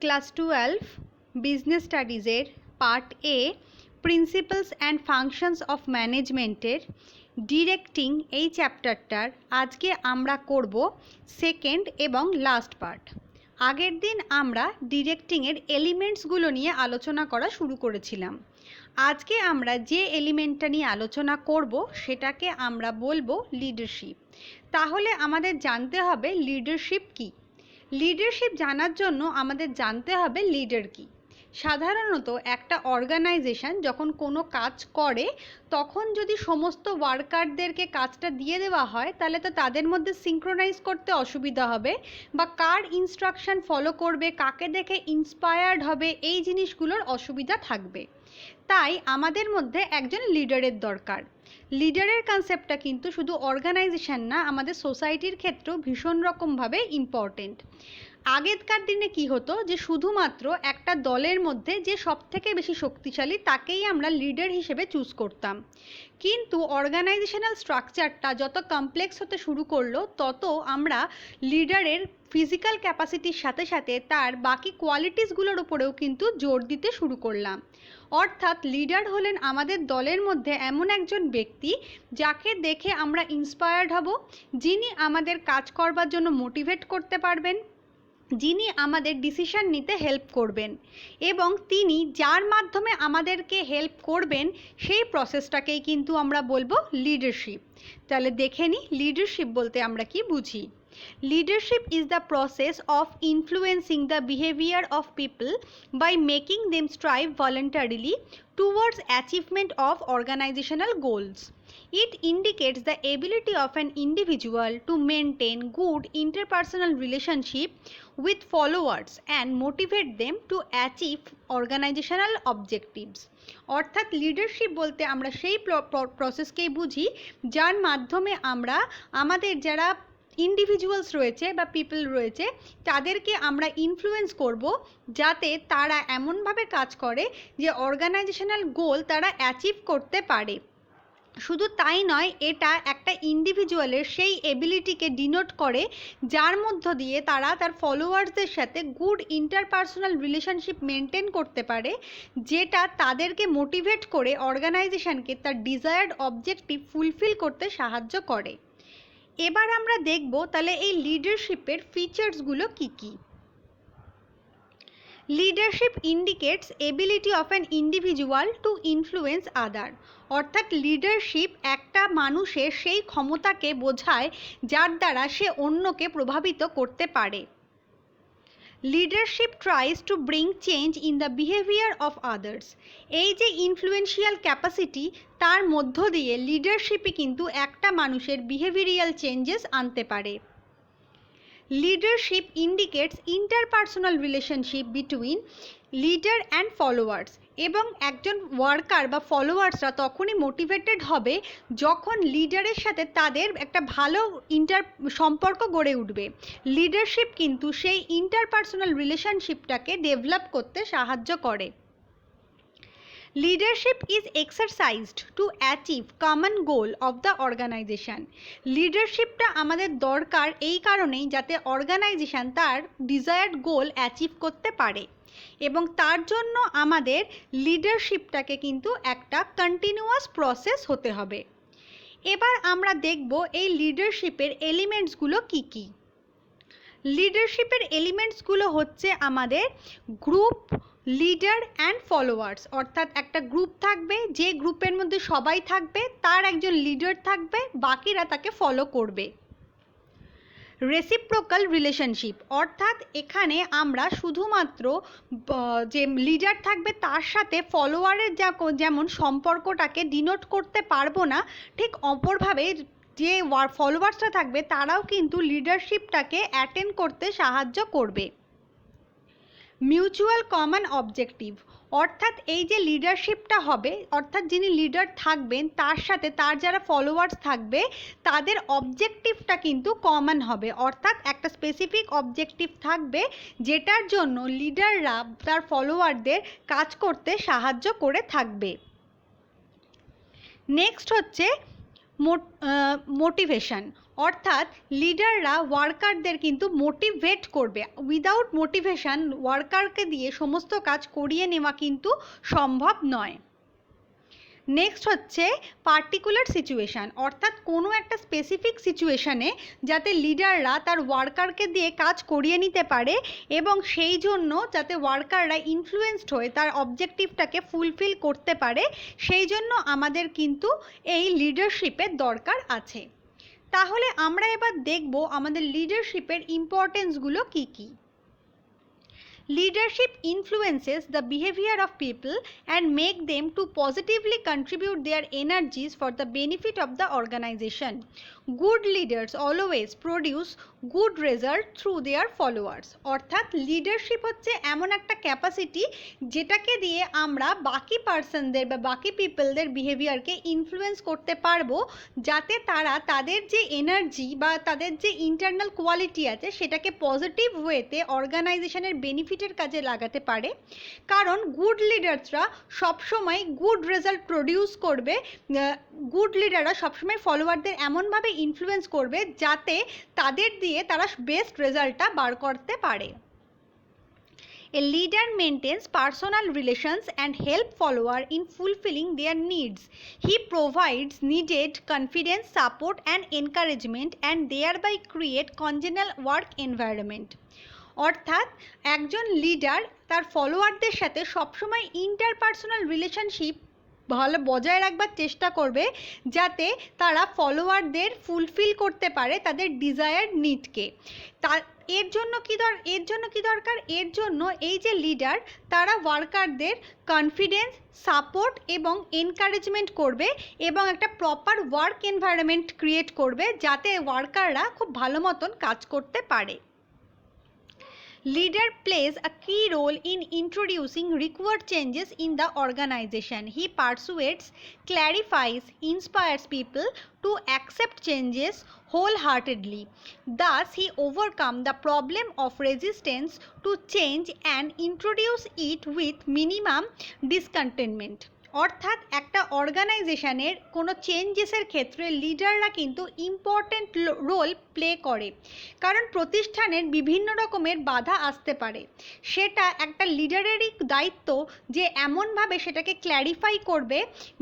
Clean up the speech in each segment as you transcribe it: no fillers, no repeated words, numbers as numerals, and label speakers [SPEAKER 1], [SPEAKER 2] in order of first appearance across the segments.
[SPEAKER 1] Class 12 business স্টাডিজের part A principles and functions of ম্যানেজমেন্টের directing এই চ্যাপ্টারটার আজকে আমরা করব সেকেন্ড এবং লাস্ট পার্ট। আগের দিন আমরা ডিরেক্টিংয়ের এলিমেন্টসগুলো নিয়ে আলোচনা করা শুরু করেছিলাম। আজকে আমরা যে এলিমেন্টটা নিয়ে আলোচনা করব সেটাকে আমরা বলবো লিডারশিপ। তাহলে আমাদের জানতে হবে লিডারশিপ কী। লিডারশিপ জানার জন্য আমাদের জানতে হবে লিডার কী। সাধারণত একটা অর্গানাইজেশন যখন কোনো কাজ করে তখন যদি সমস্ত ওয়ার্কারদেরকে কাজটা দিয়ে দেওয়া হয় তাহলে তো তাদের মধ্যে সিঙ্ক্রোনাইজ করতে অসুবিধা হবে, বা কার ইনস্ট্রাকশন ফলো করবে, কাকে দেখে ইন্সপায়ার্ড হবে, এই জিনিসগুলোর অসুবিধা থাকবে। তাই আমাদের মধ্যে একজন লিডারের দরকার। লিডারের কনসেপ্টটা কিন্তু শুধু অর্গানাইজেশন না, আমাদের সোসাইটির ক্ষেত্রেও ভীষণ রকমভাবে ইম্পর্টেন্ট। আগেকার দিনে কি হতো যে শুধুমাত্র একটা দলের মধ্যে যে সবথেকে বেশি শক্তিশালী তাকেই আমরা লিডার হিসেবে চুজ করতাম, কিন্তু অর্গানাইজেশনাল স্ট্রাকচারটা যত কমপ্লেক্স হতে শুরু করলো তত আমরা লিডারের ফিজিক্যাল ক্যাপাসিটির সাথে সাথে তার বাকি কোয়ালিটিসগুলোর উপরেও কিন্তু জোর দিতে শুরু করলাম। অর্থাৎ লিডার হলেন আমাদের দলের মধ্যে এমন একজন ব্যক্তি যাকে দেখে আমরা ইন্সপায়ার্ড হব, যিনি আমাদের কাজ করবার জন্য মোটিভেট করতে পারবেন, যিনি আমাদের ডিসিশন নিতে হেল্প করবেন, এবং তিনি যার মাধ্যমে আমাদেরকে হেল্প করবেন সেই প্রসেসটাকেই কিন্তু আমরা বলবো লিডারশিপ। তাহলে দেখে নিই লিডারশিপ বলতে আমরা কি বুঝি। Leadership is the process of influencing the behavior of people by making them strive voluntarily towards achievement of organizational goals. It indicates the ability of an individual to maintain good interpersonal relationship with followers and motivate them to achieve organizational objectives. অর্থাৎ leadership বলতে আমরা সেই প্রসেসকেই বুঝি যার মাধ্যমে আমরা আমাদের যারা ইন্ডিভিজুয়ালস রয়েছে বা পিপল রয়েছে তাদেরকে আমরা ইনফ্লুয়েন্স করব যাতে তারা এমনভাবে কাজ করে যে অর্গানাইজেশনাল গোল তারা অ্যাচিভ করতে পারে। শুধু তাই নয়, এটা একটা ইন্ডিভিজুয়ালের সেই এবিলিটিকে ডিনোট করে যার মধ্য দিয়ে তারা তার ফলোয়ার্সদের সাথে গুড ইন্টারপার্সোনাল রিলেশনশিপ মেনটেন করতে পারে, যেটা তাদেরকে মোটিভেট করে অর্গানাইজেশনকে তার ডিজায়ার্ড অবজেক্টিভ ফুলফিল করতে সাহায্য করে। এবার আমরা দেখব তাহলে এই লিডারশিপের ফিচার্সগুলো কি কি। Leadership indicates ability of an individual to influence other. অর্থাৎ লিডারশিপ একটা মানুষের সেই ক্ষমতাকে বোঝায় যার দ্বারা সে অন্যকে প্রভাবিত করতে পারে। Leadership tries to bring change in the behaviour of others. এই যে ইনফ্লুয়েন্সিয়াল ক্যাপাসিটি, তার মধ্য দিয়ে লিডারশিপই কিন্তু একটা মানুষের বিহেভিয়ারাল চেঞ্জেস আনতে পারে। Leadership indicates interpersonal relationship between leader and followers. এবং একজন ওয়ার্কার বা ফলোয়ার্সরা তখনই মোটিভেটেড হবে যখন লিডারের সাথে তাদের একটা ভালো সম্পর্ক গড়ে উঠবে। লিডারশিপ কিন্তু সেই ইন্টারপার্সোনাল রিলেশনশিপটাকে ডেভেলপ করতে সাহায্য করে। Leadership is exercised to achieve common goal of the organization. লিডারশিপটা আমাদের দরকার এই কারণেই যাতে অর্গানাইজেশন তার ডিজায়ার্ড গোল অ্যাচিভ করতে পারে, এবং তার জন্য আমাদের লিডারশিপটাকে কিন্তু একটা কন্টিনিউয়াস প্রসেস হতে হবে। এবার আমরা দেখব এই লিডারশিপের এলিমেন্টসগুলো কি কি। লিডারশিপের এলিমেন্টসগুলো হচ্ছে আমাদের গ্রুপ, লিডার অ্যান্ড ফলোয়ার্স। অর্থাৎ একটা গ্রুপ থাকবে, যে গ্রুপের মধ্যে সবাই থাকবে, তার একজন লিডার থাকবে, বাকিরা তাকে ফলো করবে। রেসিপ্রোকাল রিলেশনশিপ, অর্থাৎ এখানে আমরা শুধুমাত্র যে লিডার থাকবে তার সাথে ফলোয়ারের যেমন সম্পর্কটাকে ডিনোট করতে পারবো না, ঠিক অপরভাবে যে ফলোয়ার্সরা থাকবে তারাও কিন্তু লিডারশিপটাকে অ্যাটেন্ড করতে সাহায্য করবে। মিউচুয়াল কমন অবজেক্টিভ, অর্থাৎ এই যে লিডারশিপটা হবে, অর্থাৎ যিনি লিডার থাকবেন তার সাথে তার যারা ফলোয়ার্স থাকবে তাদের অবজেক্টিভটা কিন্তু কমন হবে। অর্থাৎ একটা স্পেসিফিক অবজেক্টিভ থাকবে যেটার জন্য লিডাররা তার ফলোয়ারদের কাজ করতে সাহায্য করে থাকবে। নেক্সট হচ্ছে মোটিভেশন, অর্থাৎ লিডাররা ওয়ার্কারদের কিন্তু মোটিভেট করবে। উইদাউট মোটিভেশন ওয়ার্কারকে দিয়ে সমস্ত কাজ করিয়ে নেওয়া কিন্তু সম্ভব নয়। নেক্সট হচ্ছে পার্টিকুলার সিচুয়েশান, অর্থাৎ কোনো একটা স্পেসিফিক সিচুয়েশানে যাতে লিডাররা তার ওয়ার্কারকে দিয়ে কাজ করিয়ে নিতে পারে এবং সেই জন্য যাতে ওয়ার্কাররা ইনফ্লুয়েসড হয়ে তার অবজেক্টিভটাকে ফুলফিল করতে পারে, সেই জন্য আমাদের কিন্তু এই লিডারশিপের দরকার আছে। তাহলে আমরা এবার দেখব আমাদের লিডারশিপের ইম্পর্টেন্সগুলো কী কী। Leadership influences the behavior of people and make them to positively contribute their energies for the benefit of the organization. Good leaders always produce good result through their followers. অর্থাৎ লিডারশিপ হচ্ছে এমন একটা ক্যাপাসিটি যেটাকে দিয়ে আমরা বাকি পার্সনদের বা বাকি পিপলদের বিহেভিয়ারকে ইনফ্লুয়েন্স করতে পারবো, যাতে তারা তাদের যে এনার্জি বা তাদের যে ইন্টারনাল কোয়ালিটি আছে সেটাকে পজিটিভ ওয়েতে অর্গানাইজেশনের বেনিফিটের কাজে লাগাতে পারে। কারণ গুড লিডার্সরা সবসময় গুড রেজাল্ট প্রডিউস করবে, গুড লিডাররা সবসময় ফলোয়ারদের এমনভাবে ইনফ্লুয়েন্স করবে যাতে তাদের দিয়ে তারা বেস্ট রেজাল্টটা বার করতে পারে। A leader maintains personal relations and help follower in fulfilling their needs. He provides needed confidence, support and encouragement and thereby create congenial work environment. অর্থাৎ একজন লিডার তার ফলোয়ারদের সাথে সবসময় ইন্টারপার্সোনাল রিলেশনশিপ ভালো বজায় রাখবার চেষ্টা করবে, যাতে তারা ফলোয়ারদের ফুলফিল করতে পারে তাদের ডিজায়ার্ড নিডকে। এর জন্য কি দরকার? এর জন্য এই যে লিডার তারা ওয়ার্কারদের কনফিডেন্স, সাপোর্ট এবং এনকারেজমেন্ট করবে এবং একটা প্রপার ওয়ার্ক এনভায়রনমেন্ট ক্রিয়েট করবে যাতে ওয়ার্কাররা খুব ভালো মতন কাজ করতে পারে। Leader plays a key role in introducing required changes in the organization. He persuades, clarifies, inspires people to accept changes wholeheartedly. Thus, he overcomes the problem of resistance to change and introduce it with minimum discontentment. অর্থাৎ একটা অর্গানাইজেশনের কোনো চেঞ্জেসের ক্ষেত্রে লিডাররা কিন্তু important role play করে, কারণ প্রতিষ্ঠানের বিভিন্ন রকমের বাধা আসতে পারে। সেটা একটা লিডারেরই দায়িত্ব যে এমনভাবে সেটাকে ক্ল্যারিফাই করবে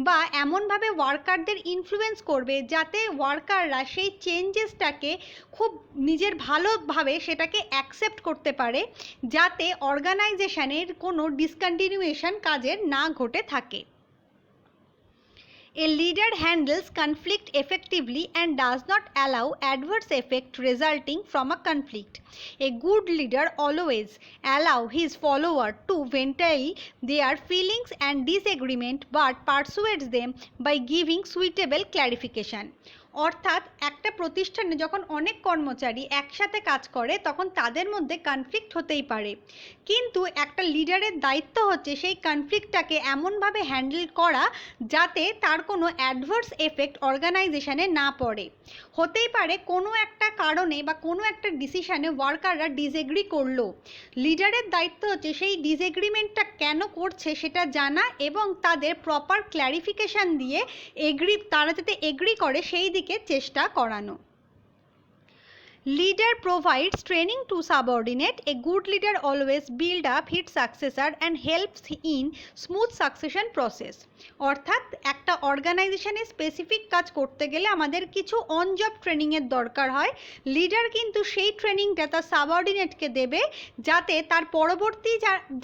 [SPEAKER 1] বা এমনভাবে ওয়ার্কারদের ইনফ্লুয়েন্স করবে যাতে ওয়ার্কাররা সেই চেঞ্জেসটাকে খুব নিজের ভালোভাবে সেটাকে অ্যাকসেপ্ট করতে পারে, যাতে অর্গানাইজেশনের কোনো ডিসকন্টিনিউয়েশন কাজের না ঘটে থাকে। A leader handles conflict effectively and does not allow adverse effect resulting from a conflict. A good leader always allows his follower to ventilate their feelings and disagreement but persuades them by giving suitable clarification. অর্থাৎ একটা প্রতিষ্ঠানে যখন অনেক কর্মচারী একসাথে কাজ করে তখন তাদের মধ্যে কনফ্লিক্ট হতেই পারে, কিন্তু একটা লিডারের দায়িত্ব হচ্ছে সেই কনফ্লিক্টটাকে এমনভাবে হ্যান্ডেল করা যাতে তার কোনো অ্যাডভার্স এফেক্ট অর্গানাইজেশনে না পড়ে। হতেই পারে কোনো একটা কারণে বা কোনো একটা ডিসিশানে ওয়ার্কাররা ডিসএগ্রি করলো, লিডারের দায়িত্ব হচ্ছে সেই ডিসএগ্রিমেন্টটা কেন করছে সেটা জানা এবং তাদের প্রপার ক্ল্যারিফিকেশান দিয়ে তারা যাতে এগ্রি করে সেই দিকে চেষ্টা করানো। Leader provides training to subordinate. A good leader always build up his successor and helps in smooth succession process. অর্থাৎ একটা অর্গানাইজেশনে স্পেসিফিক কাজ করতে গেলে আমাদের কিছু অন জব ট্রেনিংয়ের দরকার হয়। লিডার কিন্তু সেই ট্রেনিংটা তার সাবঅর্ডিনেটকে দেবে যাতে তার পরবর্তী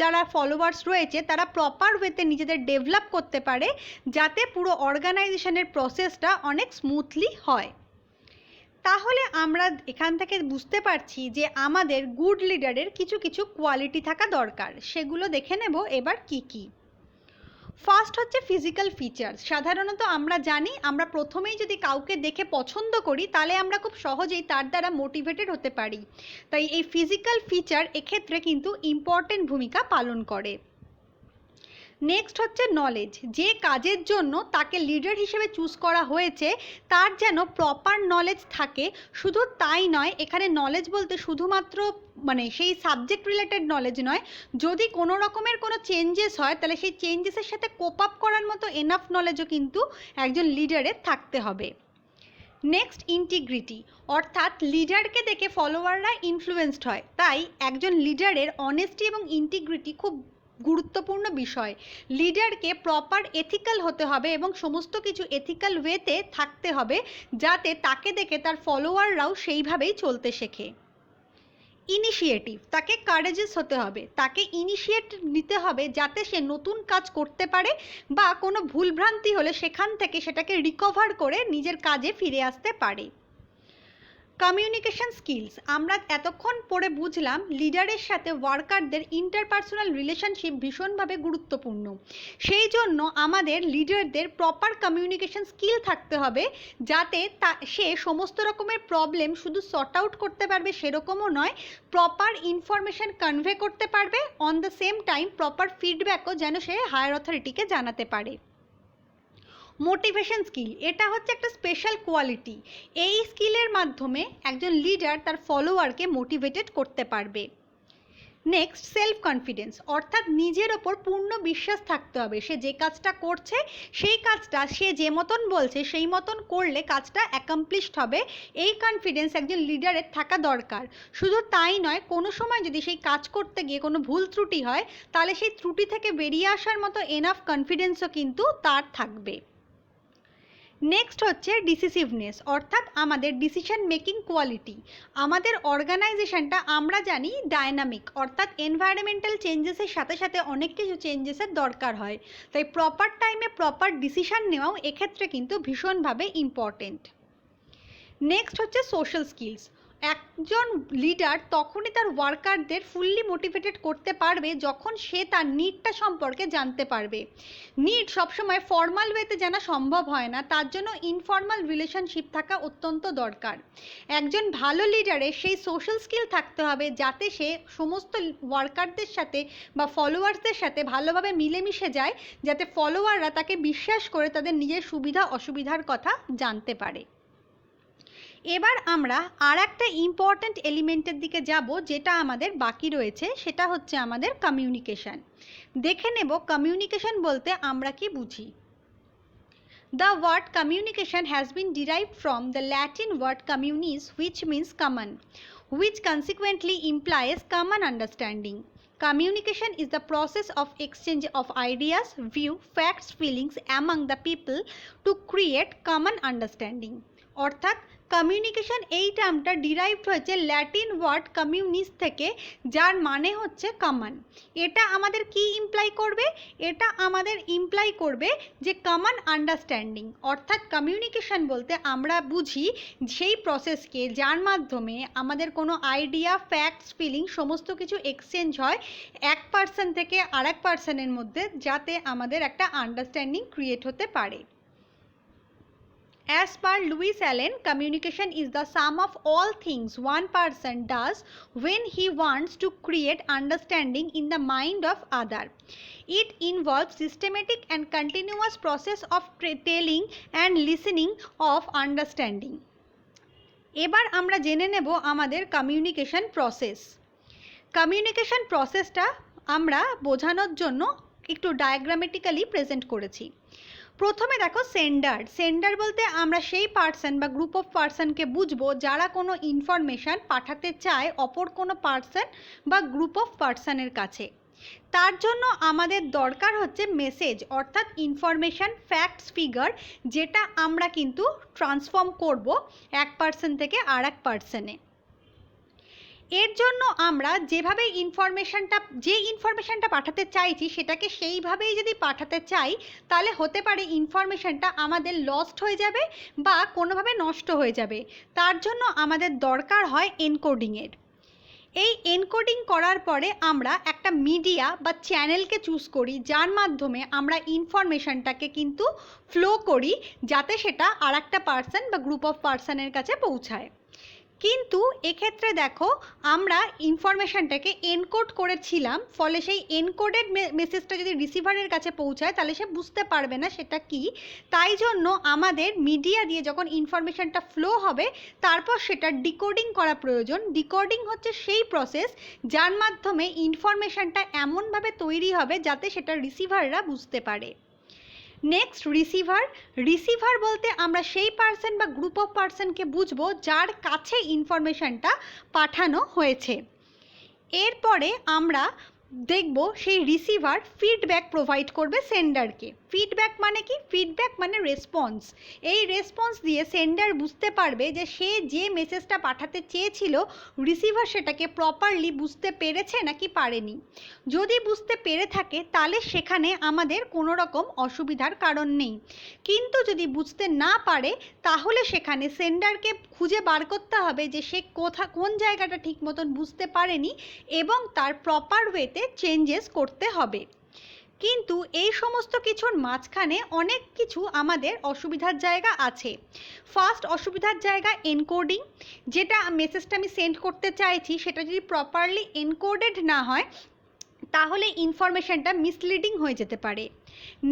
[SPEAKER 1] যারা ফলোয়ার্স রয়েছে তারা প্রপার ওয়েতে নিজেদের ডেভেলপ করতে পারে, যাতে পুরো অর্গানাইজেশনের প্রসেসটা অনেক স্মুথলি হয়। তাহলে আমরা এখান থেকে বুঝতে পারছি যে আমাদের গুড লিডারের কিছু কিছু কোয়ালিটি থাকা দরকার, সেগুলো দেখে নেব এবার কি কি। ফার্স্ট হচ্ছে ফিজিক্যাল ফিচার্স। সাধারণত আমরা জানি আমরা প্রথমেই যদি কাউকে দেখে পছন্দ করি তাহলে আমরা খুব সহজেই তার দ্বারা মোটিভেটেড হতে পারি, তাই এই ফিজিক্যাল ফিচার এক্ষেত্রে কিন্তু ইম্পর্টেন্ট ভূমিকা পালন করে। নেক্সট হচ্ছে নলেজ। যে কাজের জন্য তাকে লিডার হিসেবে চুজ করা হয়েছে তার যেন প্রপার নলেজ থাকে। শুধু তাই নয়, এখানে নলেজ বলতে শুধুমাত্র সেই সাবজেক্ট রিলেটেড নলেজ নয়, যদি কোনো রকমের কোনো চেঞ্জেস হয় তাহলে সেই চেঞ্জেসের সাথে কোপ আপ করার মতো এনাফ নলেজও কিন্তু একজন লিডারের থাকতে হবে। নেক্সট ইন্টিগ্রিটি, অর্থাৎ লিডারকে দেখে ফলোয়াররা ইনফ্লুয়েসড হয়, তাই একজন লিডারের অনেস্টি এবং ইন্টিগ্রিটি খুব গুরুত্বপূর্ণ বিষয়। লিডারকে প্রপার এথিক্যাল হতে হবে এবং সমস্ত কিছু এথিক্যাল ওয়েতে থাকতে হবে, যাতে তাকে দেখে তার ফলোয়াররাও সেইভাবেই চলতে শেখে। ইনিশিয়েটিভ, তাকে কারেজেস হতে হবে, তাকে ইনিশিয়েট নিতে হবে যাতে সে নতুন কাজ করতে পারে বা কোনো ভুলভ্রান্তি হলে সেখান থেকে সেটাকে রিকভার করে নিজের কাজে ফিরে আসতে পারে। কমিউনিকেশন স্কিলস, আমরা এতক্ষণ পড়ে বুঝলাম লিডারের সাথে ওয়ার্কারদের ইন্টারপার্সোনাল রিলেশনশিপ ভীষণভাবে গুরুত্বপূর্ণ। সেই জন্য আমাদের লিডারদের প্রপার কমিউনিকেশন স্কিল থাকতে হবে, যাতে সে সমস্ত রকমের প্রবলেম শুধু সর্ট আউট করতে পারবে সেরকমও নয়, প্রপার ইনফরমেশন কনভে করতে পারবে, on the same time proper ফিডব্যাকও যেন সে হায়ার অথরিটিকে জানাতে পারে। মোটিভেশন স্কিল, এটা হচ্ছে একটা স্পেশাল কোয়ালিটি। এই স্কিলের মাধ্যমে একজন লিডার তার ফলোয়ারকে মোটিভেটেড করতে পারবে। নেক্সট সেলফ কনফিডেন্স, অর্থাৎ নিজের ওপর পূর্ণ বিশ্বাস থাকতে হবে। সে যে কাজটা করছে সেই কাজটা সে যে মতন বলছে সেই মতন করলে কাজটা অ্যাকমপ্লিশড হবে, এই কনফিডেন্স একজন লিডারের থাকা দরকার। শুধু তাই নয়, কোনো সময় যদি সেই কাজ করতে গিয়ে কোনো ভুল ত্রুটি হয় তাহলে সেই ত্রুটি থেকে বেরিয়ে আসার মতো এনাফ কনফিডেন্সও কিন্তু তার থাকবে। নেক্সট হচ্ছে ডিসিসিভনেস, অর্থাৎ আমাদের ডিসিশন মেকিং কোয়ালিটি। আমাদের অর্গানাইজেশনটা আমরা জানি ডায়নামিক, অর্থাৎ এনভায়রনমেন্টাল চেঞ্জেসের সাথে সাথে অনেক কিছু চেঞ্জেসের দরকার হয়, তাই প্রপার টাইমে প্রপার ডিসিশন নেওয়াও এক্ষেত্রে কিন্তু ভীষণভাবে ইম্পর্টেন্ট। নেক্সট হচ্ছে সোশ্যাল স্কিলস। একজন লিডার তখনই তার ওয়ার্কারদের ফুললি মোটিভেটেড করতে পারবে যখন সে তার নিডটা সম্পর্কে জানতে পারবে। নিড সবসময় ফর্মাল ওয়েতে জানা সম্ভব হয় না, তার জন্য ইনফর্মাল রিলেশনশিপ থাকা অত্যন্ত দরকার। একজন ভালো লিডারের সেই সোশ্যাল স্কিল থাকতে হবে যাতে সে সমস্ত ওয়ার্কারদের সাথে বা ফলোয়ার্সদের সাথে ভালোভাবে মিলেমিশে যায়, যাতে ফলোয়াররা তাকে বিশ্বাস করে তাদের নিজের সুবিধা অসুবিধার কথা জানতে পারে। এবার আমরা আর একটা ইম্পর্ট্যান্ট এলিমেন্টের দিকে যাব যেটা আমাদের বাকি রয়েছে, সেটা হচ্ছে আমাদের কমিউনিকেশন। দেখে নেব কমিউনিকেশন বলতে আমরা কি বুঝি। The word communication has been derived from the Latin word communis, which means common, which consequently implies common understanding. Communication is the process of exchange of ideas, view, facts, feelings among the people to create common understanding. অর্থাৎ communication এই টার্মটা derived হয়েছে Latin word কমিউনিস থেকে, যার মানে হচ্ছে common. এটা আমাদের কি ইমপ্লাই করবে? এটা আমাদের ইমপ্লাই করবে যে কমন আন্ডারস্ট্যান্ডিং, অর্থাৎ কমিউনিকেশন বলতে আমরা বুঝি সেই প্রসেসকে যার মাধ্যমে আমাদের কোনো আইডিয়া, ফ্যাক্টস, ফিলিং সমস্ত কিছু এক্সচেঞ্জ হয় এক পার্সন থেকে আরেক পার্সনের মধ্যে, যাতে আমাদের একটা আন্ডারস্ট্যান্ডিং ক্রিয়েট হতে পারে। As per Lewis Allen, communication is the sum of all things one person does when he wants to create understanding in the mind of other. It involves systematic and continuous process of telling and listening of understanding. এবার আমরা জেনে নেব আমাদের communication process. Communication প্রসেসটা আমরা বোঝানোর জন্য একটু ডায়াগ্রামেটিক্যালি প্রেজেন্ট করেছি। প্রথমে দেখো সেন্ডার বলতে আমরা সেই পার্সন বা গ্রুপ অফ পার্সনকে বুঝবো যারা কোনো ইনফরমেশান পাঠাতে চায় অপর কোনো পার্সন বা গ্রুপ অফ পার্সনের কাছে। তার জন্য আমাদের দরকার হচ্ছে মেসেজ, অর্থাৎ ইনফরমেশান, ফ্যাক্টস, ফিগার, যেটা আমরা কিন্তু ট্রান্সফর্ম করব এক পার্সন থেকে আর এক পার্সনে। এর জন্য আমরা যেভাবে যে ইনফরমেশানটা পাঠাতে চাইছি সেটাকে সেইভাবেই যদি পাঠাতে চাই তাহলে হতে পারে ইনফরমেশানটা আমাদের লস্ট হয়ে যাবে বা কোনোভাবে নষ্ট হয়ে যাবে। তার জন্য আমাদের দরকার হয় এনকোডিংয়ের। এই এনকোডিং করার পরে আমরা একটা মিডিয়া বা চ্যানেলকে চুজ করি যার মাধ্যমে আমরা ইনফরমেশানটাকে কিন্তু ফ্লো করি যাতে সেটা আর একটা পার্সন বা গ্রুপ অফ পার্সনের কাছে পৌঁছায়। কিন্তু এক্ষেত্রে দেখো আমরা ইনফরমেশানটাকে এনকোড করেছিলাম, ফলে সেই এনকোডেড মেসেজটা যদি রিসিভারের কাছে পৌঁছায় তাহলে সে বুঝতে পারবে না সেটা কি। তাই জন্য আমাদের মিডিয়া দিয়ে যখন ইনফরমেশানটা ফ্লো হবে তারপর সেটা ডিকোডিং করা প্রয়োজন। ডিকোডিং হচ্ছে সেই প্রসেস যার মাধ্যমে ইনফরমেশানটা এমনভাবে তৈরি হবে যাতে সেটা রিসিভাররা বুঝতে পারে। নেক্সট রিসিভার বলতে আমরা সেই পার্সন বা গ্রুপ অফ পার্সনকে বুঝবো যার কাছে ইনফরমেশনটা পাঠানো হয়েছে। এরপরে আমরা দেখব সেই রিসিভার ফিডব্যাক প্রোভাইড করবে সেন্ডারকে। ফিডব্যাক মানে কি? ফিডব্যাক মানে রেসপন্স। এই রেসপন্স দিয়ে সেন্ডার বুঝতে পারবে যে সে যে মেসেজটা পাঠাতে চেয়েছিল রিসিভার সেটাকে প্রপারলি বুঝতে পেরেছে নাকি পারেনি। যদি বুঝতে পেরে থাকে তাহলে সেখানে আমাদের কোনো রকম অসুবিধার কারণ নেই, কিন্তু যদি বুঝতে না পারে তাহলে সেখানে সেন্ডারকে খুঁজে বার করতে হবে যে সে কোন জায়গাটা ঠিক মতন বুঝতে পারেনি এবং তার প্রপার ওয়েতে চেঞ্জেস করতে হবে। কিন্তু এই সমস্ত কিছুর মাঝখানে অনেক কিছু আমাদের অসুবিধার জায়গা আছে। ফার্স্ট অসুবিধার জায়গা এনকোডিং। যেটা মেসেজটা আমি সেন্ড করতে চাইছি সেটা যদি প্রপারলি এনকোডেড না হয় তাহলে ইনফরমেশনটা মিসলিডিং হয়ে যেতে পারে।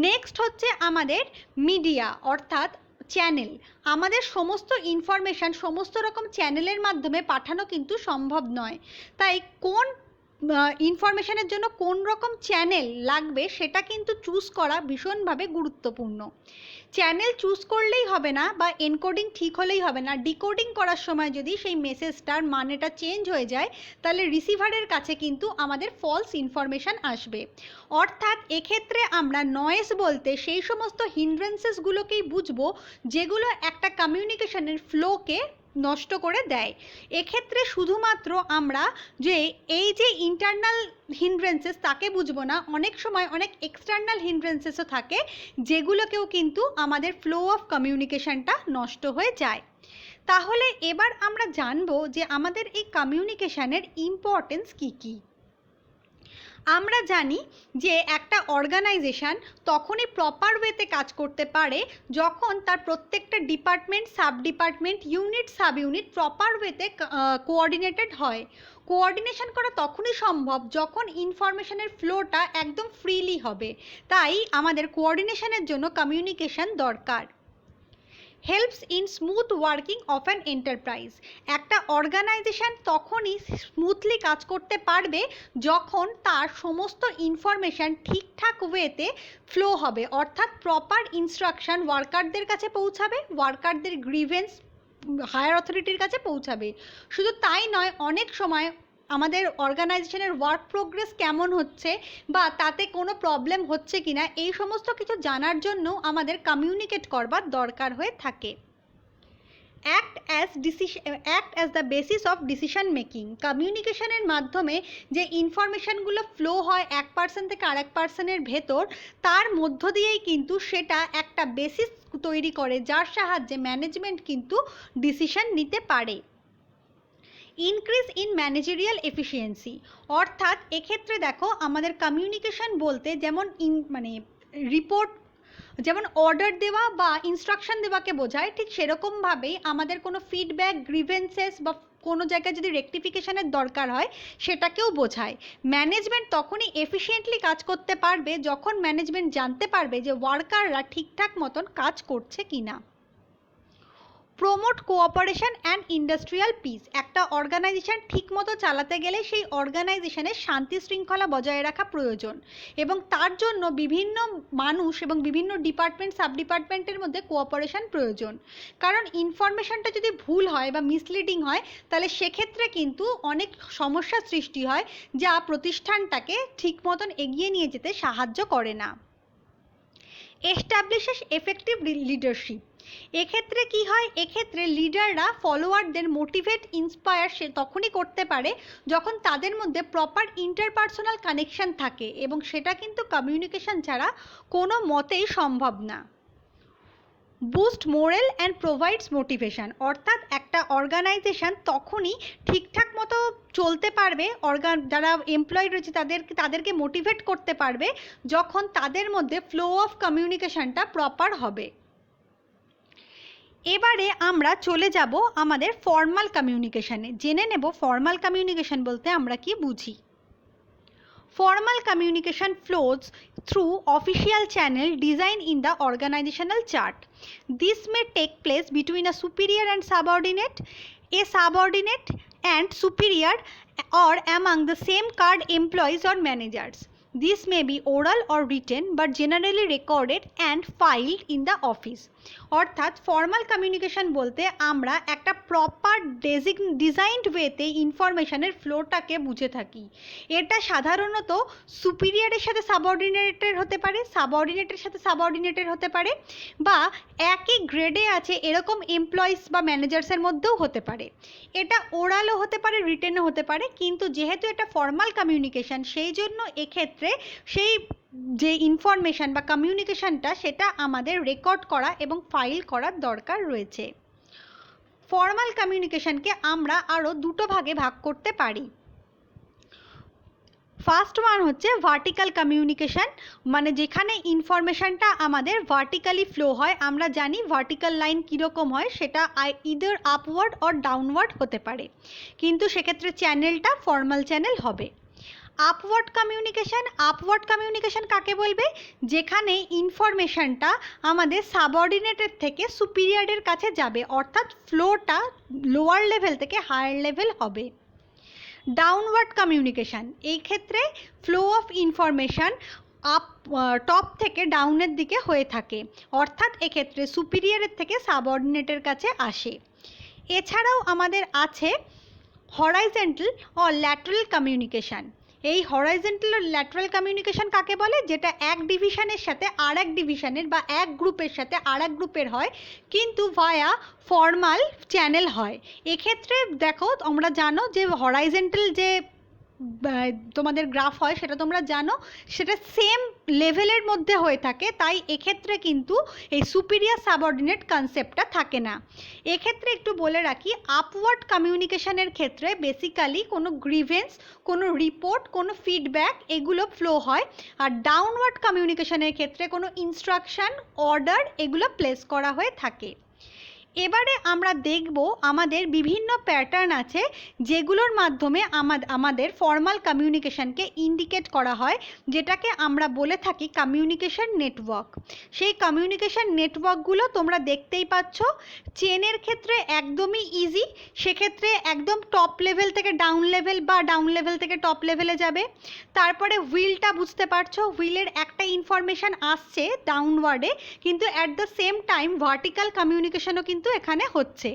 [SPEAKER 1] নেক্সট হচ্ছে আমাদের মিডিয়া অর্থাৎ চ্যানেল। আমাদের সমস্ত ইনফরমেশান সমস্ত রকম চ্যানেলের মাধ্যমে পাঠানো কিন্তু সম্ভব নয়, তাই কোন ইনফরমেশানের জন্য কোন রকম চ্যানেল লাগবে সেটা কিন্তু চুজ করা ভীষণভাবে গুরুত্বপূর্ণ। চ্যানেল চুজ করলেই হবে না বা এনকোডিং ঠিক হলেই হবে না, ডিকোডিং করার সময় যদি সেই মেসেজটার মানেটা চেঞ্জ হয়ে যায় তাহলে রিসিভারের কাছে কিন্তু আমাদের ফলস ইনফরমেশান আসবে। অর্থাৎ এক্ষেত্রে আমরা নয়েজ বলতে সেই সমস্ত হিন্ড্রেন্সেসগুলোকেই বুঝবো যেগুলো একটা কমিউনিকেশনের ফ্লোকে নষ্ট করে দেয়। এক্ষেত্রে শুধুমাত্র আমরা যে এই যে ইন্টারনাল হিন্ড্রেন্সেস তাকে বুঝবো না, অনেক সময় অনেক এক্সটার্নাল হিন্ড্রেন্সেসও থাকে যেগুলোকেও কিন্তু আমাদের ফ্লো অফ কমিউনিকেশনটা নষ্ট হয়ে যায়। তাহলে এবার আমরা জানবো যে আমাদের এই কমিউনিকেশনের ইম্পর্টেন্স কী কী। আমরা জানি যে একটা অর্গানাইজেশন তখনই প্রপার ওয়েতে কাজ করতে পারে যখন তার প্রত্যেকটা department, sub department, unit, sub unit proper ওয়েতে কোঅর্ডিনেটেড হয়। কোঅর্ডিনেশন করা তখনই সম্ভব যখন ইনফরমেশনের ফ্লোটা একদম ফ্রিলি হবে। তাই আমাদের কোঅর্ডিনেশনের জন্য কমিউনিকেশন দরকার। Helps in smooth working of an enterprise. একটা অর্গানাইজেশন তখনই স্মুথলি কাজ করতে পারবে যখন তার সমস্ত ইনফরমেশান ঠিকঠাক ওয়েতে ফ্লো হবে, অর্থাৎ প্রপার ইনস্ট্রাকশন ওয়ার্কারদের কাছে পৌঁছাবে, ওয়ার্কারদের গ্রিভেন্স হায়ার অথরিটির কাছে পৌঁছাবে। শুধু তাই নয়, অনেক সময় আমাদের অর্গানাইজেশনের ওয়ার্ক প্রোগ্রেস কেমন হচ্ছে বা তাতে কোনো প্রবলেম হচ্ছে কিনা এই সমস্ত কিছু জানার জন্য আমাদের কমিউনিকেট করবার দরকার হয়ে থাকে। Act as the basis of decision making. কমিউনিকেশনের মাধ্যমে যে ইনফরমেশানগুলো ফ্লো হয় এক পার্সন থেকে আরেক পার্সনের ভেতর, তার মধ্য দিয়েই কিন্তু সেটা একটা বেসিস তৈরি করে যার সাহায্যে ম্যানেজমেন্ট কিন্তু ডিসিশন নিতে পারে। Increase in managerial efficiency. অর্থাৎ এক্ষেত্রে দেখো আমাদের কমিউনিকেশন বলতে যেমন রিপোর্ট, যেমন অর্ডার দেওয়া বা ইনস্ট্রাকশন দেওয়াকে বোঝায়, ঠিক সেরকমভাবেই আমাদের কোনো ফিডব্যাক, গ্রিভেন্সেস বা কোনো জায়গায় যদি রেকটিফিকেশনের দরকার হয় সেটাকেও বোঝায়। ম্যানেজমেন্ট তখনই এফিশিয়েন্টলি কাজ করতে পারবে যখন ম্যানেজমেন্ট জানতে পারবে যে ওয়ার্কাররা ঠিকঠাক মতন কাজ করছে কিনা। Promote cooperation and industrial piece. একটা অর্গানাইজেশন ঠিকমতো চালাতে গেলে সেই অর্গানাইজেশনের শান্তি শৃঙ্খলা বজায় রাখা প্রয়োজন এবং তার জন্য বিভিন্ন মানুষ এবং বিভিন্ন ডিপার্টমেন্ট, সাব ডিপার্টমেন্টের মধ্যে কোঅপারেশন প্রয়োজন। কারণ ইনফরমেশনটা যদি ভুল হয় বা মিসলিডিং হয় তাহলে সেক্ষেত্রে কিন্তু অনেক সমস্যার সৃষ্টি হয় যা প্রতিষ্ঠানটাকে ঠিক মতন এগিয়ে নিয়ে যেতে সাহায্য করে না। Establishes effective leadership. এক্ষেত্রে কি হয়, এক্ষেত্রে লিডাররা ফলোয়ারদের মোটিভেট, ইন্সপায়ার সে তখনই করতে পারে যখন তাদের মধ্যে প্রপার ইন্টারপার্সোনাল কানেকশন থাকে এবং সেটা কিন্তু কমিউনিকেশন ছাড়া কোনো মতেই সম্ভব না। Boost moral and provides motivation. অর্থাৎ একটা অর্গানাইজেশন তখনই ঠিকঠাক মতো চলতে পারবে, যারা এমপ্লয়ি রয়েছে তাদেরকে মোটিভেট করতে পারবে যখন তাদের মধ্যে ফ্লো অফ কমিউনিকেশনটা প্রপার হবে। এবারে আমরা চলে যাব আমাদের ফর্মাল কমিউনিকেশনে। জেনে নেব ফর্মাল কমিউনিকেশন বলতে আমরা কি বুঝি। Formal communication flows through official channel designed in the organizational chart. This may take place between a superior and subordinate, a subordinate and superior, or among the same card employees or managers. This may be oral or written but generally recorded and filed in the office. অর্থাৎ formal communication বলতে আমরা একটা proper designed ওয়েতে ইনফরমেশনের ফ্লোটাকে বুঝে থাকি। এটা সাধারণত সুপিরিয়রের সাথে সাবঅর্ডিনেটের হতে পারে, সাবঅর্ডিনেটের সাথে সাবঅর্ডিনেটের হতে পারে, বা একই গ্রেডে আছে এরকম এমপ্লয়িজ বা ম্যানেজার্সের মধ্যেও হতে পারে। এটা ওরালও হতে পারে, রিটেনও হতে পারে, কিন্তু যেহেতু এটা ফর্মাল কমিউনিকেশন সেই জন্য এক্ষেত্রে সেই যে ইনফরমেশান বা কমিউনিকেশানটা সেটা আমাদের রেকর্ড করা এবং ফাইল করার দরকার রয়েছে। ফর্মাল কমিউনিকেশানকে আমরা আরও দুটো ভাগে ভাগ করতে পারি। ফার্স্ট ওয়ান হচ্ছে ভার্টিক্যাল কমিউনিকেশান, মানে যেখানে ইনফরমেশানটা আমাদের ভার্টিক্যালি ফ্লো হয়। আমরা জানি ভার্টিক্যাল লাইন কীরকম হয়, সেটা ইদার আপওয়ার্ড অর ডাউনওয়ার্ড হতে পারে, কিন্তু সেক্ষেত্রে চ্যানেলটা ফর্মাল চ্যানেল হবে। আপওয়ার্ড কমিউনিকেশান কাকে বলবে? যেখানে ইনফরমেশানটা আমাদের সাবঅর্ডিনেটের থেকে সুপিরিয়রের কাছে যাবে, অর্থাৎ ফ্লোটা লোয়ার লেভেল থেকে হায়ার লেভেল হবে। ডাউনওয়ার্ড কমিউনিকেশান, এই ক্ষেত্রে ফ্লো অফ ইনফরমেশান টপ থেকে ডাউনের দিকে হয়ে থাকে, অর্থাৎ এক্ষেত্রে সুপিরিয়রের থেকে সাবঅর্ডিনেটের কাছে আসে। এছাড়াও আমাদের আছে হরাইজন্টাল ও ল্যাটারাল কমিউনিকেশান। এই হরাইজন্টাল ও ল্যাটারাল কমিউনিকেশান কাকে বলে? যেটা এক ডিভিশনের সাথে আর এক ডিভিশনের বা এক গ্রুপের সাথে আর এক গ্রুপের হয়, কিন্তু ভায়া ফর্মাল চ্যানেল হয়। এক্ষেত্রে দেখো, তোমরা জানো যে হরাইজন্টাল যে তোমাদের গ্রাফ হয় সেটা তোমরা জানো, সেটা সেম লেভেলের মধ্যে হয়ে থাকে, তাই এক্ষেত্রে কিন্তু এই সুপিরিয়র সাবঅর্ডিনেট কনসেপ্টটা থাকে না। এক্ষেত্রে একটু বলে রাখি, আপওয়ার্ড কমিউনিকেশনের ক্ষেত্রে বেসিক্যালি কোনো গ্রিভেন্স, কোনো রিপোর্ট, কোনো ফিডব্যাক এগুলো ফ্লো হয়, আর ডাউনওয়ার্ড কমিউনিকেশনের ক্ষেত্রে কোনো ইনস্ট্রাকশন, অর্ডার এগুলো প্লেস করা হয়ে থাকে। এবারে আমরা দেখব আমাদের বিভিন্ন প্যাটার্ন আছে যেগুলোর মাধ্যমে আমাদের ফর্মাল কমিউনিকেশনকে ইন্ডিকেট করা হয়, যেটাকে আমরা বলে থাকি কমিউনিকেশন নেটওয়ার্ক। সেই কমিউনিকেশন নেটওয়ার্কগুলো তোমরা দেখতেই পাচ্ছ। চেনের ক্ষেত্রে একদমই ইজি, সেক্ষেত্রে একদম টপ লেভেল থেকে ডাউন লেভেল বা ডাউন লেভেল থেকে টপ লেভেলে যাবে। তারপরে হুইলটা বুঝতে পারছো, হুইলের একটা ইনফরমেশান আসছে ডাউনওয়ার্ডে, কিন্তু at the same time vertical কমিউনিকেশনও কিন্তু এখানে হচ্ছে।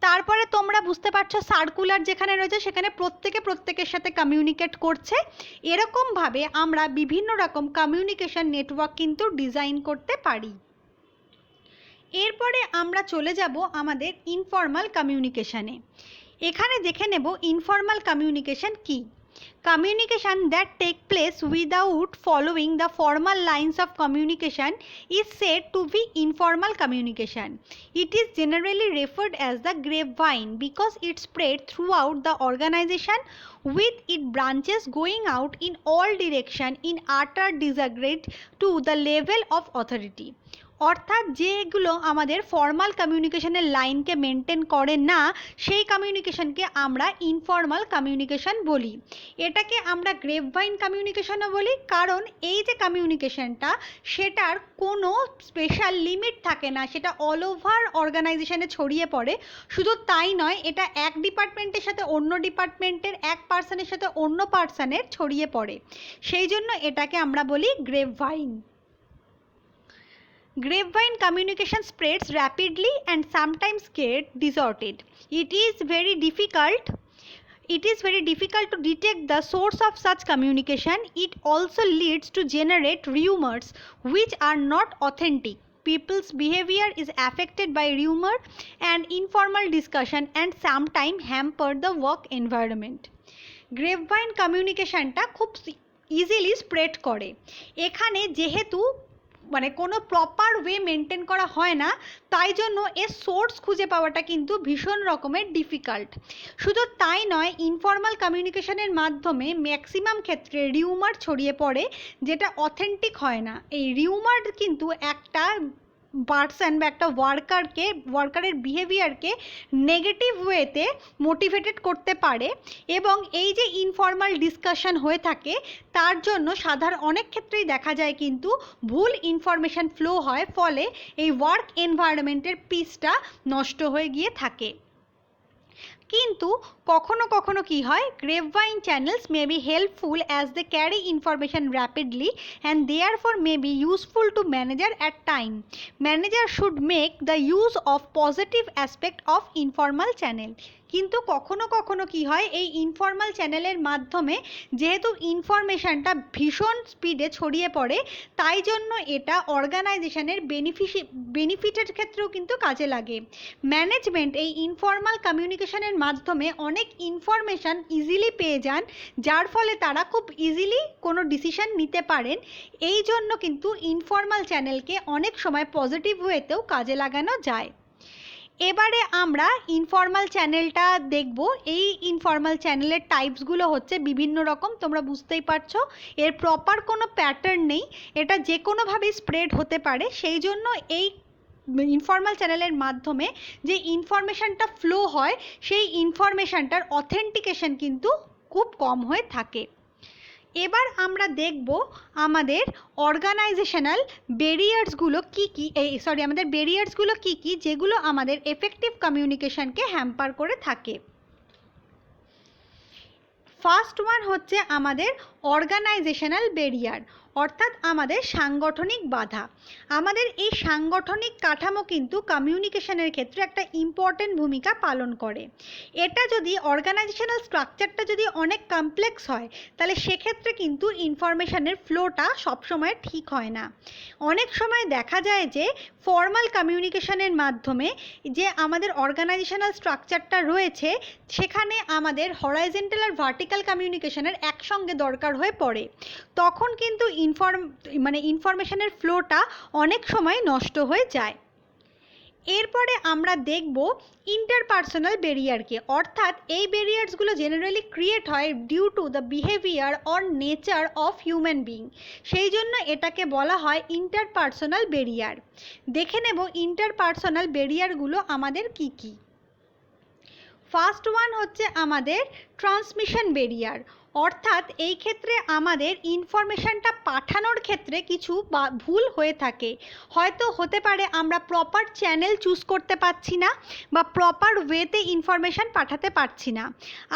[SPEAKER 1] তারপরে তোমরা বুঝতে পারছো সার্কুলার যেখানে রয়েছে সেখানে প্রত্যেকের সাথে কমিউনিকেট করছে। এরকমভাবে আমরা বিভিন্ন রকম কমিউনিকেশন নেটওয়ার্ক কিন্তু ডিজাইন করতে পারি। এরপরে আমরা চলে যাব আমাদের ইনফর্মাল কমিউনিকেশানে। এখানে দেখে নেব ইনফর্মাল কমিউনিকেশন কি। Communication that take place without following the formal lines of communication is said to be informal communication. It is generally referred as the grapevine because it spread throughout the organization with its branches going out in all directions in utter disagreement to the level of authority. অর্থাৎ যেগুলো আমাদের formal কমিউনিকেশনের লাইনকে maintain করে না, সেই কমিউনিকেশনকে আমরা informal communication বলি। এটাকে আমরা গ্রেপভাইন কমিউনিকেশনও বলি, কারণ এই যে কমিউনিকেশনটা সেটার কোনো স্পেশাল লিমিট থাকে না, সেটা অল ওভার অর্গানাইজেশনে ছড়িয়ে পড়ে। শুধু তাই নয়, এটা এক ডিপার্টমেন্টের সাথে অন্য ডিপার্টমেন্টের, এক পার্সনের সাথে অন্য পার্সনের ছড়িয়ে পড়ে, সেই জন্য এটাকে আমরা বলি গ্রেপভাইন। Grapevine communication spreads rapidly and sometimes gets distorted. It is very difficult to detect the source of such communication. It also leads to generate rumors which are not authentic. People's behavior is affected by rumor and informal discussion and sometimes hamper the work environment. Grapevine communication টা খুব easily spread করে। এখানে যেহেতু মানে কোনো proper way maintain করা হয় না, তাই জন্য এর সোর্স খুঁজে পাওয়াটা কিন্তু ভীষণ রকমের ডিফিকাল্ট। শুধু তাই নয়, ইনফর্মাল কমিউনিকেশনের মাধ্যমে ম্যাক্সিমাম ক্ষেত্রে রিউমার ছড়িয়ে পড়ে, যেটা অথেন্টিক হয় না। এই রিউমার কিন্তু একটা পার্সন বা একটা ওয়ার্কারের বিহেভিয়ারকে নেগেটিভ ওয়েতে মোটিভেটেড করতে পারে, এবং এই যে ইনফর্মাল ডিসকাশন হয়ে থাকে তার জন্য অনেক ক্ষেত্রেই দেখা যায় কিন্তু ভুল ইনফরমেশান ফ্লো হয়, ফলে এই ওয়ার্ক এনভায়রনমেন্টের পিসটা নষ্ট হয়ে গিয়ে থাকে। কিন্তু কখনো কখনো কি হয়, grapevine channels may be helpful as they carry information rapidly and therefore may be useful to manager at time. Manager should make the use of positive aspect of informal channel. কিন্তু কখনো কখনো কি হয়, এই ইনফর্মাল চ্যানেলের মাধ্যমে যেহেতু ইনফরমেশানটা ভীষণ স্পিডে ছড়িয়ে পড়ে, তাই জন্য এটা অর্গানাইজেশনের বেনিফিটের ক্ষেত্রেও কিন্তু কাজে লাগে। ম্যানেজমেন্ট এই ইনফর্মাল কমিউনিকেশনের মাধ্যমে অনেক ইনফরমেশান ইজিলি পেয়ে যান, যার ফলে তারা খুব ইজিলি কোনো ডিসিশন নিতে পারেন। এই জন্য কিন্তু ইনফর্মাল চ্যানেলকে অনেক সময় পজিটিভ ওয়েতেও কাজে লাগানো যায়। এবারে আমরা ইনফর্মাল চ্যানেলটা দেখব। এই ইনফর্মাল চ্যানেলের টাইপসগুলো হচ্ছে বিভিন্ন রকম, তোমরা বুঝতেই পারছো। এর প্রপার কোনো প্যাটার্ন নেই, এটা যে কোনোভাবেই স্প্রেড হতে পারে। সেই জন্য এই ইনফর্মাল চ্যানেলের মাধ্যমে যে ইনফরমেশানটা ফ্লো হয়, সেই ইনফরমেশানটার অথেন্টিকেশন কিন্তু খুব কম হয়ে থাকে। এবার আমরা দেখব আমাদের অর্গানাইজেশনাল ব্যারিয়ার্সগুলো কী কী, আমাদের ব্যারিয়ার্সগুলো কী কী, যেগুলো আমাদের এফেক্টিভ কমিউনিকেশনকে হ্যাম্পার করে থাকে। ফার্স্ট ওয়ান হচ্ছে আমাদের অর্গানাইজেশনাল ব্যারিয়ার, অর্থাৎ আমাদের সাংগঠনিক বাধা। আমাদের এই সাংগঠনিক কাঠামো কিন্তু কমিউনিকেশনের ক্ষেত্রে একটা ইম্পর্টেন্ট ভূমিকা পালন করে। এটা যদি অর্গানাইজেশনাল স্ট্রাকচারটা যদি অনেক কমপ্লেক্স হয়, তাহলে সেক্ষেত্রে কিন্তু ইনফরমেশনের ফ্লোটা সবসময় ঠিক হয় না। অনেক সময় দেখা যায় যে ফর্মাল কমিউনিকেশনের মাধ্যমে যে আমাদের অর্গানাইজেশনাল স্ট্রাকচারটা রয়েছে, সেখানে আমাদের হরাইজন্টাল আর ভার্টিক্যাল কমিউনিকেশনের একসঙ্গে দরকার হয়ে পড়ে। তখন কিন্তু ইনফরমেশনের ফ্লোটা অনেক সময় নষ্ট হয়ে যায়। এরপরে আমরা দেখব ইন্টারপার্সোনাল ব্যারিয়ারকে, অর্থাৎ এই ব্যারিয়ার্সগুলো জেনারেলি ক্রিয়েট হয় due to the behaviour or nature of human being. সেই জন্য এটাকে বলা হয় ইন্টারপার্সোনাল ব্যারিয়ার। দেখে নেব ইন্টারপার্সোনাল ব্যারিয়ারগুলো আমাদের কি কি। ফার্স্ট ওয়ান হচ্ছে আমাদের ট্রান্সমিশন ব্যারিয়ার, অর্থাৎ এই ক্ষেত্রে আমাদের ইনফরমেশানটা পাঠানোর ক্ষেত্রে কিছু ভুল হয়ে থাকে। হয়তো হতে পারে আমরা প্রপার চ্যানেল চুজ করতে পারছি না, বা প্রপার ওয়েতে ইনফরমেশান পাঠাতে পারছি না।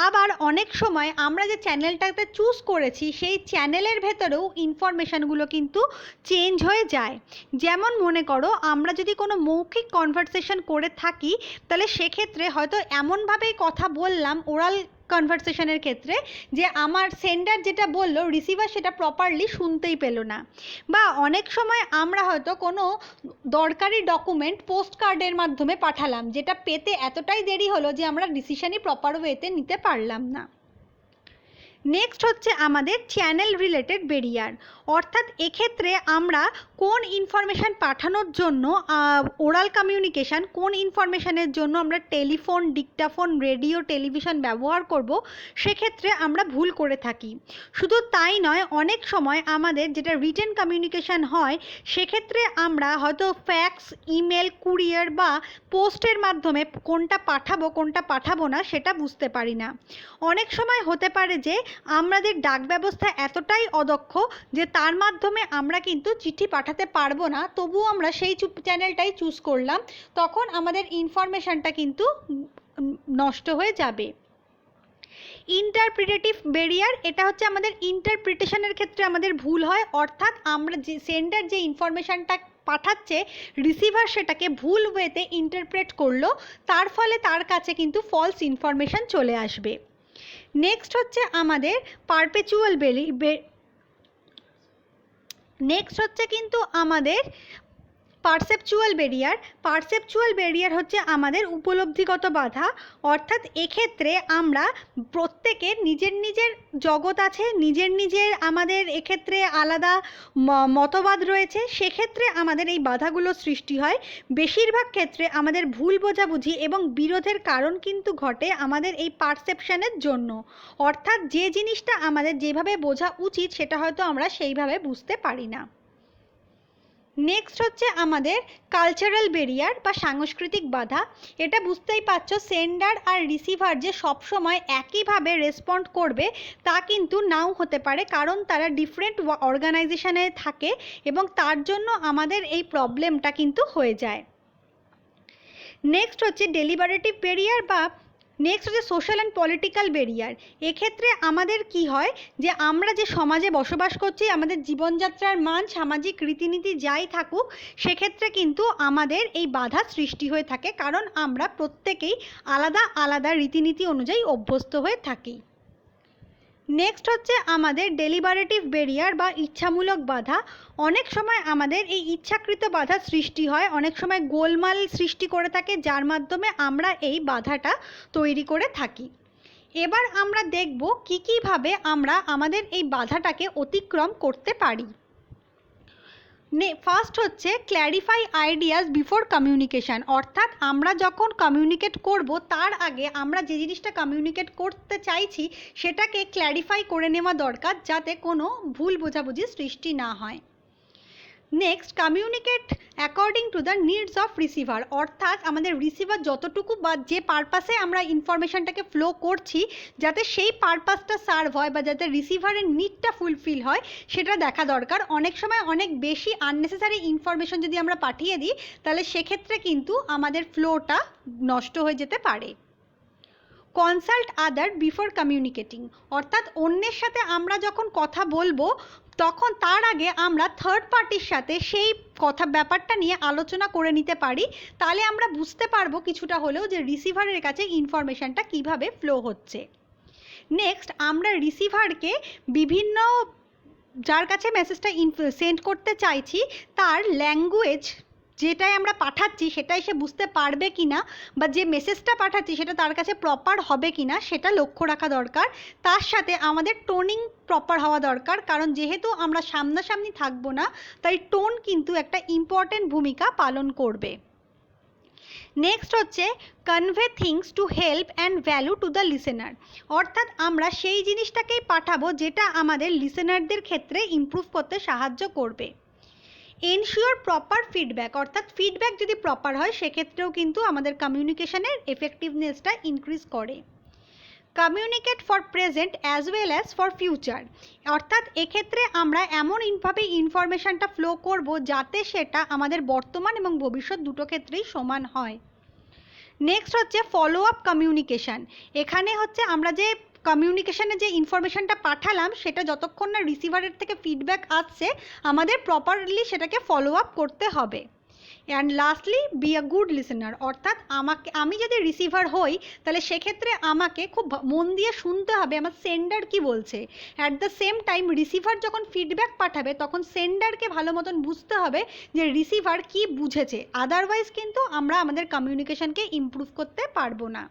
[SPEAKER 1] আবার অনেক সময় আমরা যে চ্যানেলটাতে চুজ করেছি, সেই চ্যানেলের ভেতরেও ইনফরমেশানগুলো কিন্তু চেঞ্জ হয়ে যায়। যেমন মনে করো, আমরা যদি কোনো মৌখিক কনভারসেশন করে থাকি, তাহলে সেক্ষেত্রে হয়তো এমনভাবেই কথা বললাম ওরাল কনভারসেশনের ক্ষেত্রে, যে আমার সেন্ডার যেটা বললো, রিসিভার সেটা প্রপারলি শুনতেই পেল না। বা অনেক সময় আমরা হয়তো কোনো দরকারি ডকুমেন্ট পোস্ট কার্ডের মাধ্যমে পাঠালাম, যেটা পেতে এতটাই দেরি হলো যে আমরা ডিসিশনই প্রপার ওয়েতে নিতে পারলাম না। নেক্সট হচ্ছে আমাদের চ্যানেল রিলেটেড ব্যারিয়ার, অর্থাৎ এক্ষেত্রে আমরা কোন ইনফরমেশান পাঠানোর জন্য ওরাল কমিউনিকেশান, কোন ইনফরমেশানের জন্য আমরা টেলিফোন, ডিকটাফোন, রেডিও, টেলিভিশন ব্যবহার করব, সেক্ষেত্রে আমরা ভুল করে থাকি। শুধু তাই নয়, অনেক সময় আমাদের যেটা রিটেন কমিউনিকেশান হয়, সেক্ষেত্রে আমরা হয়তো ফ্যাক্স, ইমেল, কুরিয়ার বা পোস্টের মাধ্যমে কোনটা পাঠাবো না সেটা বুঝতে পারি না। অনেক সময় হতে পারে যে আমাদের ডাক ব্যবস্থা এতটাই অদক্ষ যে তার মাধ্যমে আমরা কিন্তু চিঠি পাঠাতে পারবো না, তবুও আমরা সেই চ্যানেলটাই চুজ করলাম, তখন আমাদের ইনফরমেশানটা কিন্তু নষ্ট হয়ে যাবে। ইন্টারপ্রিটেটিভ ব্যারিয়ার, এটা হচ্ছে আমাদের ইন্টারপ্রিটেশনের ক্ষেত্রে আমাদের ভুল হয়, অর্থাৎ আমরা যে সেন্ডার যে ইনফরমেশানটা পাঠাচ্ছে, রিসিভার সেটাকে ভুল ওয়েতে ইন্টারপ্রেট করলো, তার ফলে তার কাছে কিন্তু ফলস ইনফরমেশান চলে আসবে। নেক্সট হচ্ছে আমাদের পারসেপচুয়াল ব্যারিয়ার হচ্ছে আমাদের উপলব্ধিগত বাধা, অর্থাৎ এক্ষেত্রে আমরা প্রত্যেকের নিজের নিজের জগৎ আছে, নিজের আমাদের এক্ষেত্রে আলাদা মতবাদ রয়েছে, সেক্ষেত্রে আমাদের এই বাধাগুলো সৃষ্টি হয়। বেশিরভাগ ক্ষেত্রে আমাদের ভুল বোঝাবুঝি এবং বিরোধের কারণ কিন্তু ঘটে আমাদের এই পারসেপশনের জন্য, অর্থাৎ যে জিনিসটা আমাদের যেভাবে বোঝা উচিত সেটা হয়তো আমরা সেইভাবে বুঝতে পারি না। নেক্সট হচ্ছে আমাদের কালচারাল ব্যারিয়ার বা সাংস্কৃতিক বাধা। এটা বুঝতেই পারছো, সেন্ডার আর রিসিভার যে সবসময় একইভাবে রেসপন্ড করবে তা কিন্তু নাও হতে পারে, কারণ তারা ডিফারেন্ট অর্গানাইজেশনে থাকে এবং তার জন্য আমাদের এই প্রবলেমটা কিন্তু হয়ে যায়। নেক্সট হচ্ছে ডেলিবারেটিভ ব্যারিয়ার বা নেক্সট হচ্ছে সোশ্যাল অ্যান্ড পলিটিক্যাল ব্যারিয়ার। এক্ষেত্রে আমাদের কি হয় যে আমরা যে সমাজে বসবাস করছি, আমাদের জীবনযাত্রার মান, সামাজিক রীতিনীতি যাই থাকুক, সেক্ষেত্রে কিন্তু আমাদের এই বাধা সৃষ্টি হয়ে থাকে, কারণ আমরা প্রত্যেকেই আলাদা আলাদা রীতিনীতি অনুযায়ী অভ্যস্ত হয়ে থাকি। নেক্সট হচ্ছে আমাদের ডেলিবারেটিভ ব্যারিয়ার বা ইচ্ছামূলক বাধা। অনেক সময় আমাদের এই ইচ্ছাকৃত বাধা সৃষ্টি হয়, অনেক সময় গোলমাল সৃষ্টি করে থাকে, যার মাধ্যমে আমরা এই বাধাটা তৈরি করে থাকি। এবার আমরা দেখব কীভাবে আমরা আমাদের এই বাধাটাকে অতিক্রম করতে পারি। ফার্স্ট হচ্ছে ক্ল্যারিফাই আইডিয়াস বিফোর কমিউনিকেশান, অর্থাৎ আমরা যখন কমিউনিকেট করব তার আগে আমরা যে জিনিসটা কমিউনিকেট করতে চাইছি সেটাকে ক্ল্যারিফাই করে নেওয়া দরকার, যাতে কোনো ভুল বোঝাবুঝির সৃষ্টি না হয়। Next, communicate according to the needs of receiver, অর্থাৎ আমাদের রিসিভার যতটুকু বা যে পারপাসে আমরা ইনফরমেশানটাকে ফ্লো করছি, যাতে সেই পারপাসটা সার্ভ হয় বা যাতে রিসিভারের নিডটা ফুলফিল হয় সেটা দেখা দরকার। অনেক সময় অনেক বেশি আননেসেসারি ইনফরমেশন যদি আমরা পাঠিয়ে দিই, তাহলে সেক্ষেত্রে কিন্তু আমাদের ফ্লোটা নষ্ট হয়ে যেতে পারে। কনসাল্ট আদার বিফোর কমিউনিকেটিং, অর্থাৎ অন্যের সাথে আমরা যখন কথা বলবো তখন তার আগে আমরা থার্ড পার্টির সাথে সেই ব্যাপারটা নিয়ে আলোচনা করে নিতে পারি, তাহলে আমরা বুঝতে পারবো কিছুটা হলেও যে রিসিভারের কাছে ইনফরমেশানটা কিভাবে ফ্লো হচ্ছে। নেক্সট, আমরা রিসিভারকে বিভিন্ন যার কাছে মেসেজটা সেন্ড করতে চাইছি তার ল্যাঙ্গুয়েজ যেটাই আমরা পাঠাচ্ছি সেটাই সে বুঝতে পারবে কি না, বা যে মেসেজটা পাঠাচ্ছি সেটা তার কাছে প্রপার হবে কি না সেটা লক্ষ্য রাখা দরকার। তার সাথে আমাদের টোনিং প্রপার হওয়া দরকার, কারণ যেহেতু আমরা সামনাসামনি থাকবো না, তাই টোন কিন্তু একটা ইম্পর্টেন্ট ভূমিকা পালন করবে। নেক্সট হচ্ছে convey things to help and value to the listener, অর্থাৎ আমরা সেই জিনিসটাকেই পাঠাবো যেটা আমাদের লিসেনারদের ক্ষেত্রে ইমপ্রুভ করতে সাহায্য করবে। এনশিওর প্রপার ফিডব্যাক, অর্থাৎ ফিডব্যাক যদি প্রপার হয় সেক্ষেত্রেও কিন্তু আমাদের কমিউনিকেশনের এফেক্টিভনেসটা ইনক্রিজ করে। Communicate for present as well as for future, অর্থাৎ এক্ষেত্রে আমরা এমনভাবে ইনফরমেশানটা ফ্লো করব যাতে সেটা আমাদের বর্তমান এবং ভবিষ্যৎ দুটো ক্ষেত্রেই সমান হয়। নেক্সট হচ্ছে ফলো আপ কমিউনিকেশান। এখানে হচ্ছে আমরা যে কমিউনিকেশানে যে ইনফরমেশানটা পাঠালাম সেটা যতক্ষণ না রিসিভারের থেকে ফিডব্যাক আসছে আমাদের প্রপারলি সেটাকে ফলো আপ করতে হবে। And lastly be a good listener, অর্থাৎ আমি যদি রিসিভার হই তাহলে সেক্ষেত্রে আমাকে খুব মন দিয়ে শুনতে হবে আমার সেন্ডার কি বলছে। At the same time receiver যখন ফিডব্যাক পাঠাবে তখন সেন্ডারকে ভালো মতন বুঝতে হবে যে রিসিভার কি বুঝেছে, আদারওয়াইজ কিন্তু আমরা আমাদের কমিউনিকেশনকে ইমপ্রুভ করতে পারবো না।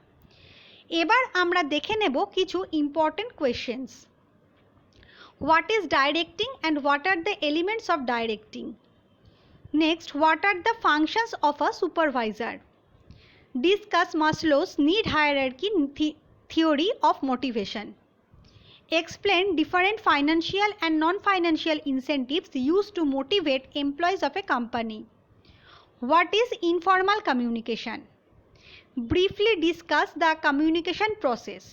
[SPEAKER 1] এবার আমরা দেখে নেব কিছু important questions. What is directing and what are the elements of directing? Next, what are the functions of a supervisor? Discuss Maslow's need hierarchy theory of motivation. Explain different financial and non-financial incentives used to motivate employees of a company. What is informal communication? Briefly discuss the communication process.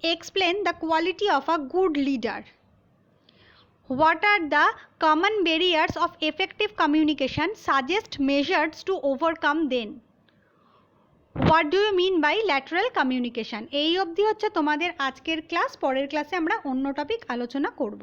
[SPEAKER 1] Explain the quality of a good leader. What are the common barriers of effective communication? Suggest measures to overcome them. What do you mean by lateral communication? এই অবধি হচ্ছে তোমাদের আজকের class. পরের ক্লাসে আমরা অন্য topic আলোচনা করব।